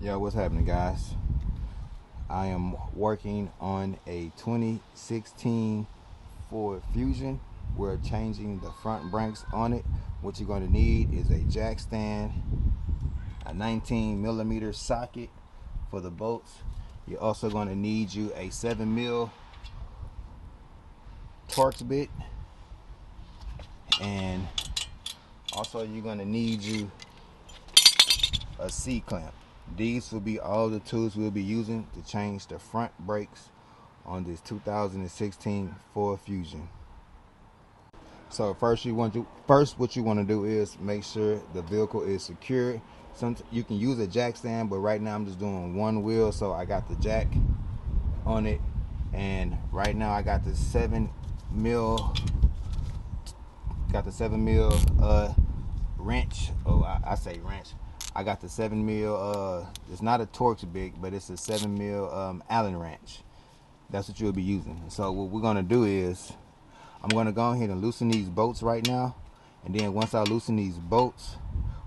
Yo, what's happening, guys? I am working on a 2016 Ford Fusion. We're changing the front brakes on it. What you're going to need is a jack stand, a 19mm socket for the bolts. You're also going to need you a 7mm Torx bit, and also you're going to need you a C-clamp. These will be all the tools we'll be using to change the front brakes on this 2016 Ford Fusion. So first what you want to do is make sure the vehicle is secured. You can use a jack stand, but right now I'm just doing one wheel, so I got the jack on it, and right now I got the 7mm wrench. I say wrench. I got the 7mm, it's not a Torx bit, but it's a 7mm Allen wrench. That's what you'll be using. So what we're gonna do is, I'm gonna go ahead and loosen these bolts right now, and then once I loosen these bolts,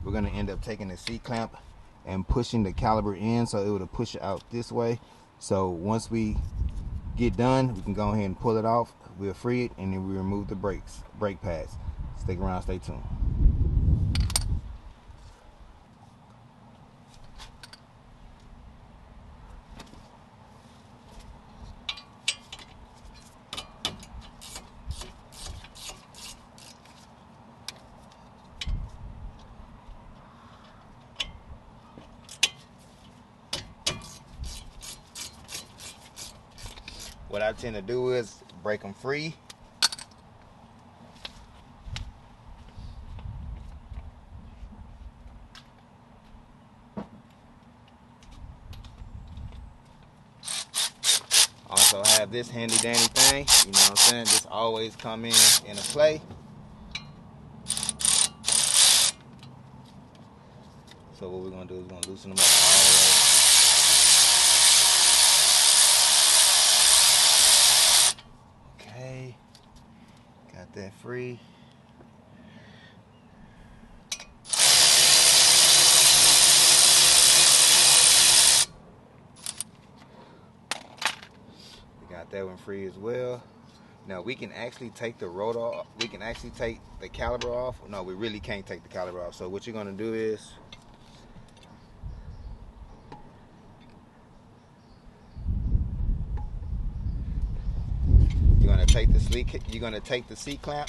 we're gonna end up taking the C-clamp and pushing the caliper in, so it will push it out this way. So once we get done, we can go ahead and pull it off. We'll free it, and then we remove the brake pads. Stick around, stay tuned. What I tend to do is break them free. Also have this handy dandy thing, you know what I'm saying? Just always come in a play. So what we're gonna do is we're gonna loosen them up all the way. Okay, got that free. We got that one free as well. Now we can actually take the rotor off. We can actually take the caliper off. No, we really can't take the caliper off. So what you're gonna do is, you're gonna take the C-clamp.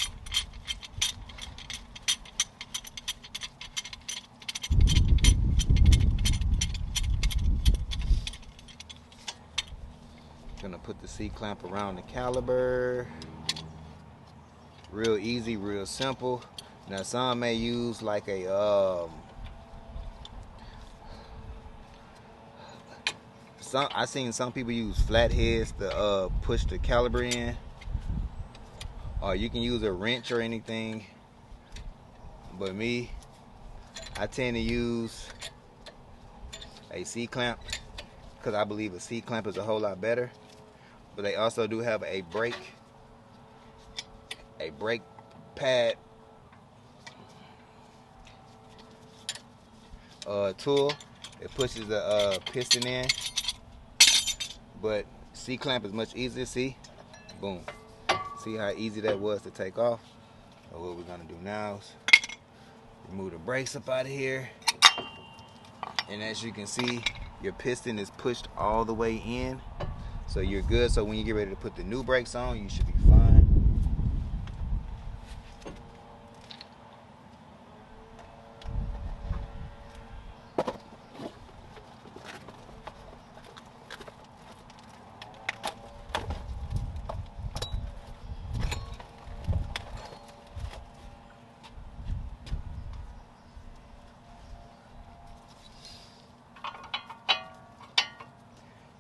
Gonna put the C-clamp around the caliper. Real easy, real simple. Now some may use like a I seen some people use flatheads to push the caliper in, or you can use a wrench or anything, but me, I tend to use a C-clamp because I believe a C-clamp is a whole lot better. But they also do have a brake pad tool. It pushes the piston in, but C-clamp is much easier. See, boom. See how easy that was to take off? So what we're gonna do now is remove the brakes up out of here, and as you can see, your piston is pushed all the way in, so you're good. So when you get ready to put the new brakes on, you should be fine.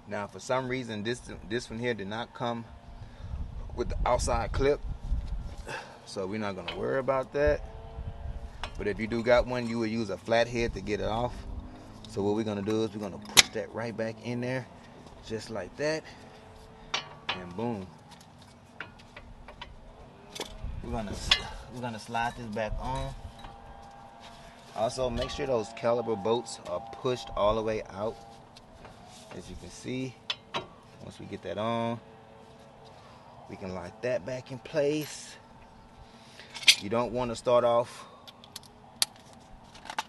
Now for some reason this one here did not come with the outside clip, so we're not gonna worry about that. But if you do got one, you would use a flathead to get it off. So what we're gonna do is we're gonna push that right back in there, just like that, and boom. We're gonna slide this back on. Also, make sure those caliper bolts are pushed all the way out. As you can see, once we get that on, we can lock that back in place. You don't want to start off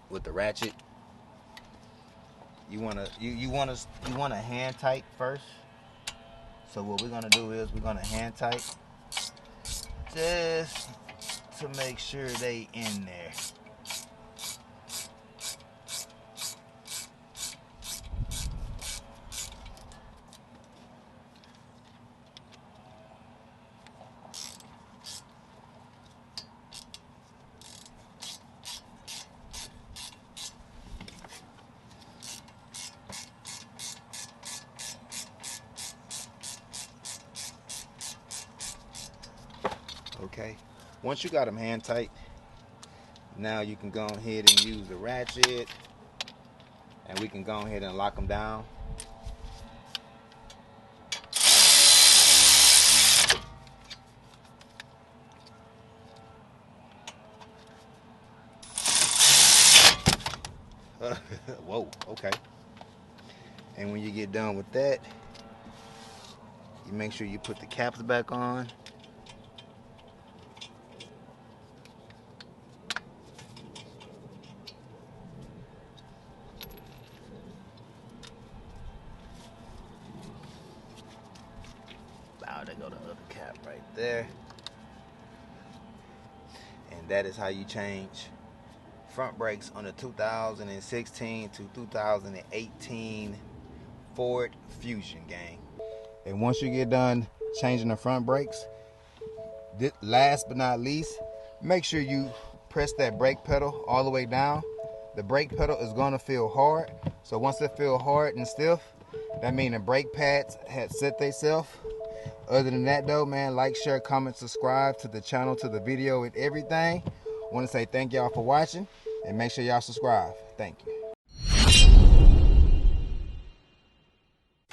with the ratchet. You want to hand tight first. So what we're gonna do is we're gonna hand tight just to make sure they in there. Okay, once you got them hand tight, now you can go ahead and use the ratchet, and we can go ahead and lock them down. Whoa, okay. And when you get done with that, you make sure you put the caps back on. There go the other cap right there. And that is how you change front brakes on the 2016 to 2018 Ford Fusion, gang. And once you get done changing the front brakes, last but not least, make sure you press that brake pedal all the way down. The brake pedal is going to feel hard. So once it feels hard and stiff, that means the brake pads had set themselves. Other than that though, man, like, share, comment, subscribe to the channel, to the video, and everything. I want to say thank y'all for watching, and make sure y'all subscribe. Thank you.